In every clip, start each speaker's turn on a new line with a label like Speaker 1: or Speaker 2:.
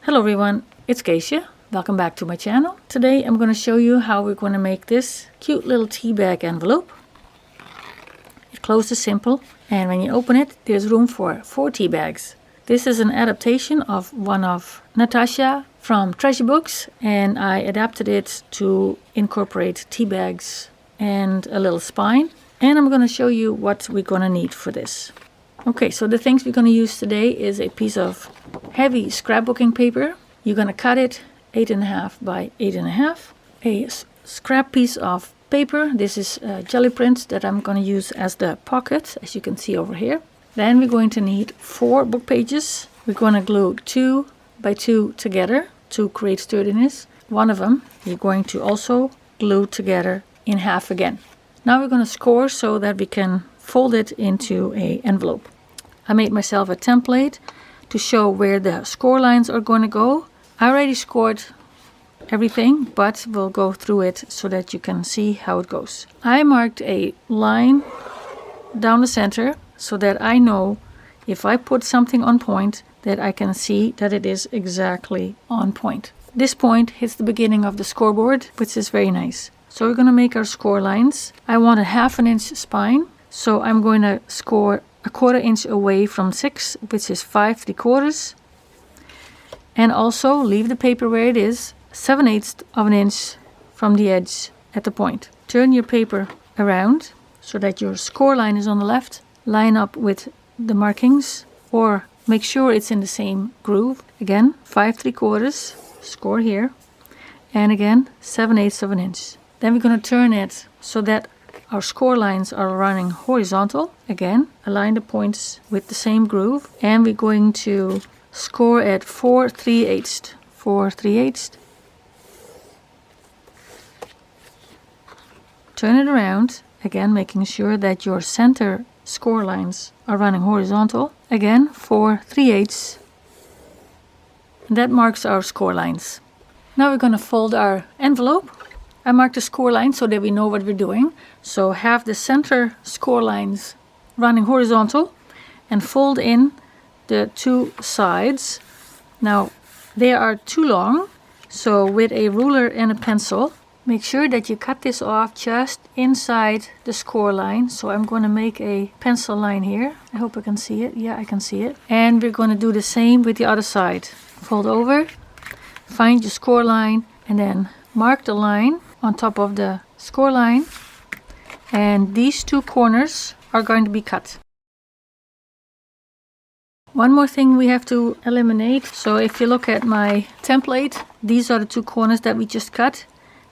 Speaker 1: Hello everyone, it's Geesje. Welcome back to my channel. Today I'm going to show you how we're going to make this cute little tea bag envelope. It closes simple, and when you open it there's room for 4 tea bags. This is an adaptation of one of Natashia from Treasure Books, and I adapted it to incorporate tea bags and a little spine. And I'm going to show you what we're going to need for this. Okay, so the things we're going to use today is a piece of heavy scrapbooking paper. You're going to cut it 8.5 by 8.5. A scrap piece of paper. This is jelly print that I'm going to use as the pocket, as you can see over here. Then we're going to need 4 book pages. We're going to glue 2 by 2 together to create sturdiness. One of them you're going to also glue together in half again. Now we're going to score so that we can fold it into an envelope. I made myself a template to show where the score lines are going to go. I already scored everything, but we'll go through it so that you can see how it goes. I marked a line down the center so that I know if I put something on point that I can see that it is exactly on point. This point hits the beginning of the scoreboard, which is very nice. So we're going to make our score lines. I want a 1/2 inch spine, so I'm going to score 1/4 inch away from 6, which is 5 3/4. And also leave the paper where it is, 7/8 of an inch from the edge at the point. Turn your paper around so that your score line is on the left. Line up with the markings, or make sure it's in the same groove. Again, 5 3/4, score here. And again, 7/8 of an inch. Then we're going to turn it so that our score lines are running horizontal. Again, align the points with the same groove. And we're going to score at 4 3/8. 4 3/8. Turn it around. Again, making sure that your center score lines are running horizontal. Again, 4 3/8. And that marks our score lines. Now we're going to fold our envelope. I marked the score line so that we know what we're doing. So have the center score lines running horizontal and fold in the 2 sides. Now they are too long, so with a ruler and a pencil, make sure that you cut this off just inside the score line. So I'm going to make a pencil line here. I hope I can see it. Yeah, I can see it. And we're going to do the same with the other side. Fold over, find your score line, and then mark the line on top of the score line, and these 2 corners are going to be cut. One more thing we have to eliminate. So if you look at my template, these are the 2 corners that we just cut.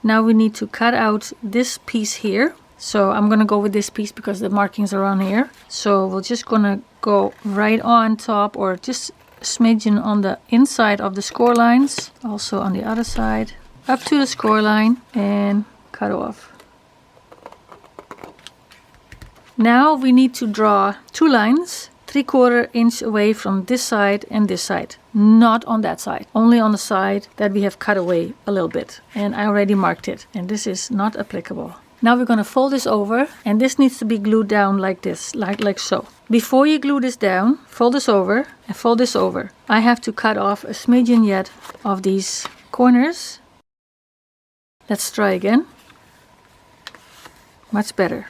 Speaker 1: Now we need to cut out this piece here. So I'm going to go with this piece because the markings are on here. So we're just going to go right on top, or just a smidgen on the inside of the score lines, also on the other side, up to the score line, and cut off. Now we need to draw 2 lines 3/4 inch away from this side and this side. Not on that side, only on the side that we have cut away a little bit. And I already marked it, and this is not applicable. Now we're going to fold this over, and this needs to be glued down like this, like so. Before you glue this down, fold this over and fold this over. I have to cut off a smidgen yet of these corners. Let's try again. Much better.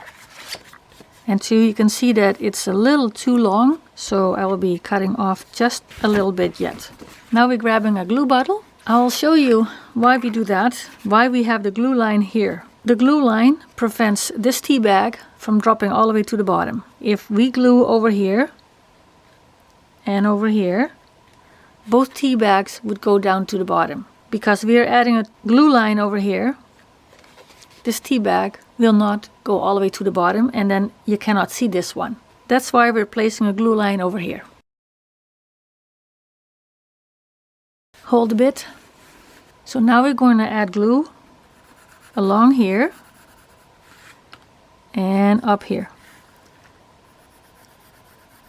Speaker 1: And 2, you can see that it's a little too long, so I will be cutting off just a little bit yet. Now we're grabbing a glue bottle. I'll show you why we do that, why we have the glue line here. The glue line prevents this tea bag from dropping all the way to the bottom. If we glue over here and over here, both tea bags would go down to the bottom. Because we are adding a glue line over here, this tea bag will not go all the way to the bottom, and then you cannot see this one. That's why we're placing a glue line over here. Hold a bit. So now we're going to add glue along here and up here.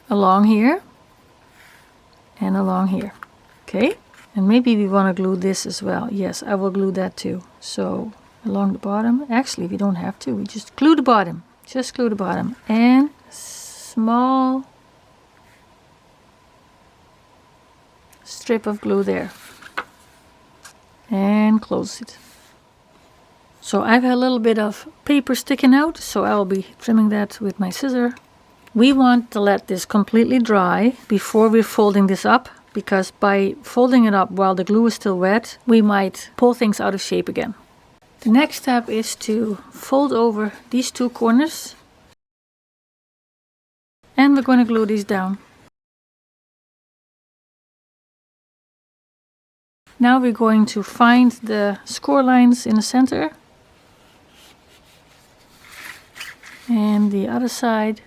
Speaker 1: Along here and along here. Okay? And maybe we want to glue this as well. Yes, I will glue that too. So along the bottom. Actually, we don't have to. We just glue the bottom. Just glue the bottom. And small strip of glue there. and close it. So I've had a little bit of paper sticking out, so I'll be trimming that with my scissor. We want to let this completely dry before we're folding this up, because by folding it up while the glue is still wet, we might pull things out of shape again. The next step is to fold over these two corners, and we're going to glue these down. Now we're going to find the score lines in the center and the other side.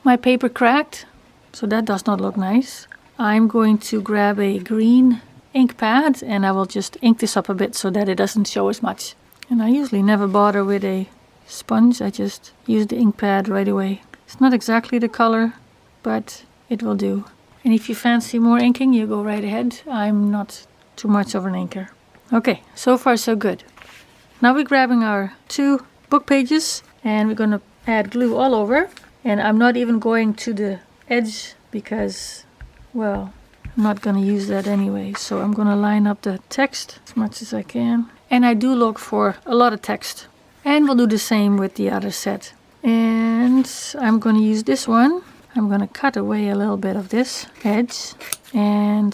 Speaker 1: My paper cracked, so that does not look nice. I'm going to grab a green ink pad and I will just ink this up a bit so that it doesn't show as much. And I usually never bother with a sponge, I just use the ink pad right away. It's not exactly the color, but it will do. And if you fancy more inking, you go right ahead. I'm not too much of an inker. Okay, so far so good. Now we're grabbing our two book pages and we're going to add glue all over. And I'm not even going to the edge because, well, I'm not going to use that anyway. So I'm going to line up the text as much as I can. And I do look for a lot of text. And we'll do the same with the other set. And I'm going to use this one. I'm going to cut away a little bit of this edge. And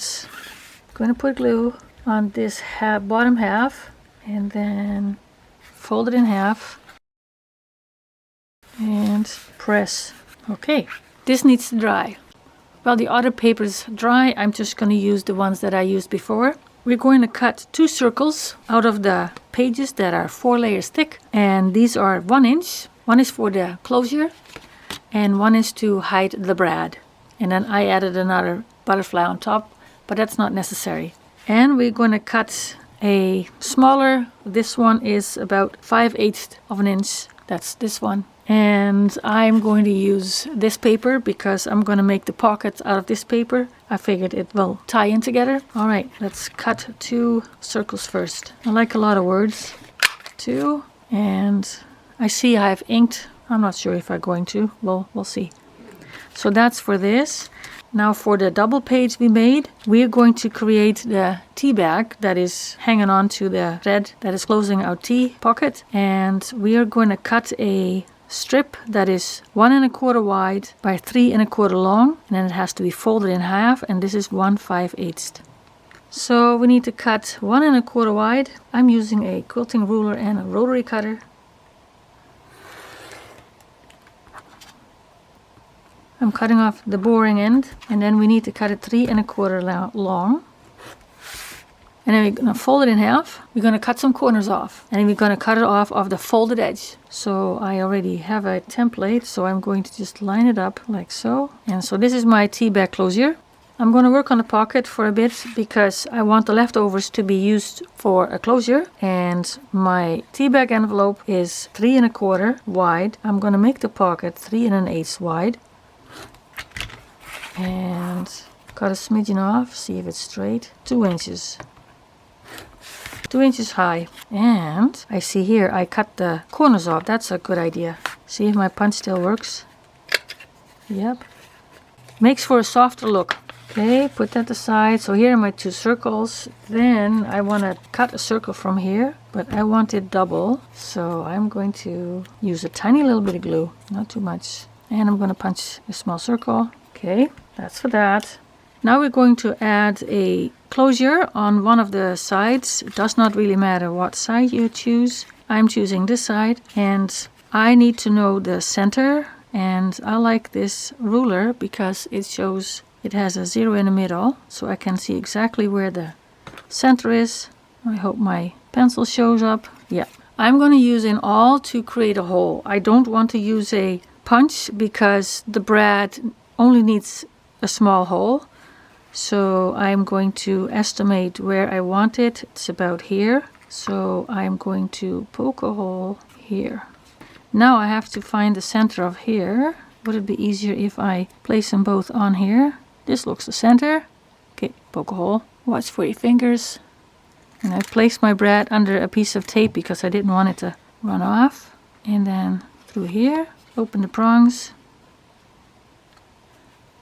Speaker 1: I'm going to put glue on this bottom half. And then fold it in half. And press. Okay, this needs to dry. While the other paper is dry, I'm just going to use the ones that I used before. We're going to cut 2 circles out of the pages that are 4 layers thick, and these are 1 inch. One is for the closure and one is to hide the brad. And then I added another butterfly on top, but that's not necessary. And we're going to cut a smaller, this one is about 5/8 of an inch. That's this one. And I'm going to use this paper because I'm going to make the pockets out of this paper. I figured it will tie in together. All right, let's cut 2 circles first. I like a lot of words. 2, and I see I've inked. I'm not sure if I'm going to. We'll see. So that's for this. Now for the double page we made, we're going to create the tea bag that is hanging on to the thread that is closing our tea pocket. And we are going to cut a strip that is 1 1/4 wide by 3 1/4 long, and then it has to be folded in half, and this is 1 5/8. So we need to cut 1 1/4 wide. I'm using a quilting ruler and a rotary cutter. I'm cutting off the boring end, and then we need to cut it 3 1/4 long. And then we're going to fold it in half. We're going to cut some corners off. And then we're going to cut it off of the folded edge. So I already have a template. So I'm going to just line it up like so. And so this is my tea bag closure. I'm going to work on the pocket for a bit because I want the leftovers to be used for a closure. And my tea bag envelope is 3 1/4 wide. I'm going to make the pocket 3 1/8 wide. And cut a smidgen off. See if it's straight. 2 inches. 2 inches high. And I see here I cut the corners off. That's a good idea. See if my punch still works. Yep. Makes for a softer look. Okay, put that aside. So here are my 2 circles. Then I want to cut a circle from here, but I want it double. So I'm going to use a tiny little bit of glue, not too much. And I'm going to punch a small circle. Okay, that's for that. Now we're going to add a closure on one of the sides. It does not really matter what side you choose. I'm choosing this side, and I need to know the center, and I like this ruler because it shows it has a 0 in the middle, so I can see exactly where the center is. I hope my pencil shows up. Yeah. I'm going to use an awl to create a hole. I don't want to use a punch because the brad only needs a small hole. So I'm going to estimate where I want it. It's about here. So I'm going to poke a hole here. Now I have to find the center of here. Would it be easier if I place them both on here? This looks the center. Okay, poke a hole. Watch for your fingers. And I placed my brad under a piece of tape because I didn't want it to run off. And then through here, open the prongs.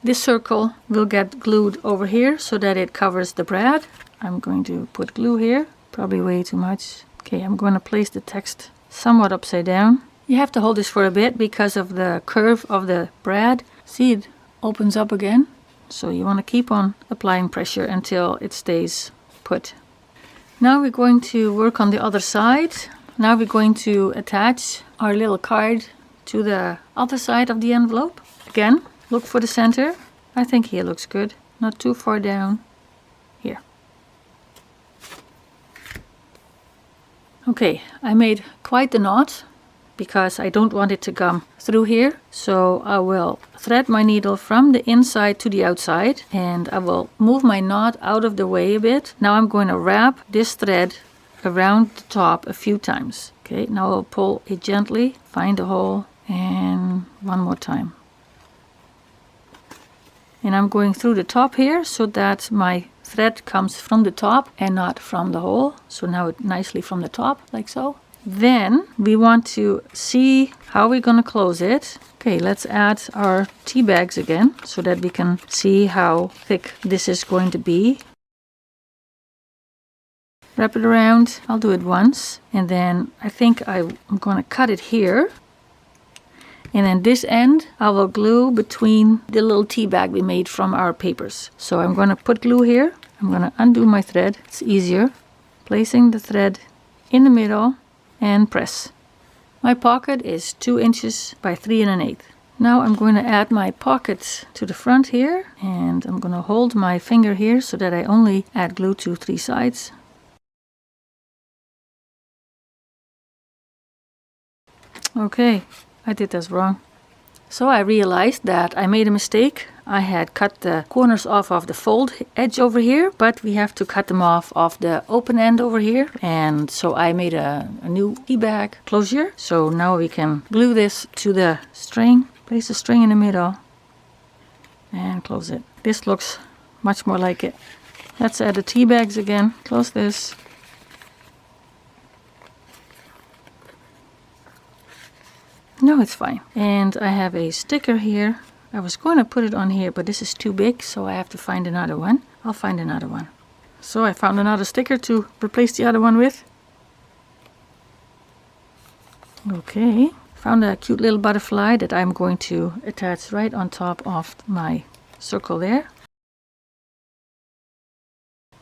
Speaker 1: This circle will get glued over here so that it covers the brad. I'm going to put glue here, probably way too much. Okay, I'm going to place the text somewhat upside down. You have to hold this for a bit because of the curve of the brad. See, it opens up again. So you want to keep on applying pressure until it stays put. Now we're going to work on the other side. Now we're going to attach our little card to the other side of the envelope. Again, look for the center. I think here looks good. Not too far down. Here. Okay, I made quite the knot because I don't want it to come through here. So I will thread my needle from the inside to the outside and I will move my knot out of the way a bit. Now I'm going to wrap this thread around the top a few times. Okay, now I'll pull it gently, find the hole, and one more time. And I'm going through the top here so that my thread comes from the top and not from the hole. So now it nicely from the top, like so. Then we want to see how we're going to close it. Okay, let's add our tea bags again so that we can see how thick this is going to be. Wrap it around. I'll do it once. And then I think I'm going to cut it here. And then this end I will glue between the little tea bag we made from our papers. So I'm going to put glue here. I'm going to undo my thread. It's easier. Placing the thread in the middle and press. My pocket is 2 inches by 3 1/8. Now I'm going to add my pocket to the front here. And I'm going to hold my finger here so that I only add glue to 3 sides. Okay, I did this wrong. So I realized that I made a mistake. I had cut the corners off of the fold edge over here, but we have to cut them off of the open end over here. And so I made a new tea bag closure. So now we can glue this to the string. Place the string in the middle and close it. This looks much more like it. Let's add the tea bags again. Close this. No, it's fine. And I have a sticker here. I was going to put it on here, but this is too big, so I have to find another one. I'll find another one. So I found another sticker to replace the other one with. Okay. Found a cute little butterfly that I'm going to attach right on top of my circle there.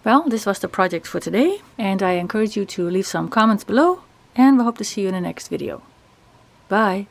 Speaker 1: Well, this was the project for today, and I encourage you to leave some comments below, and we hope to see you in the next video. Bye!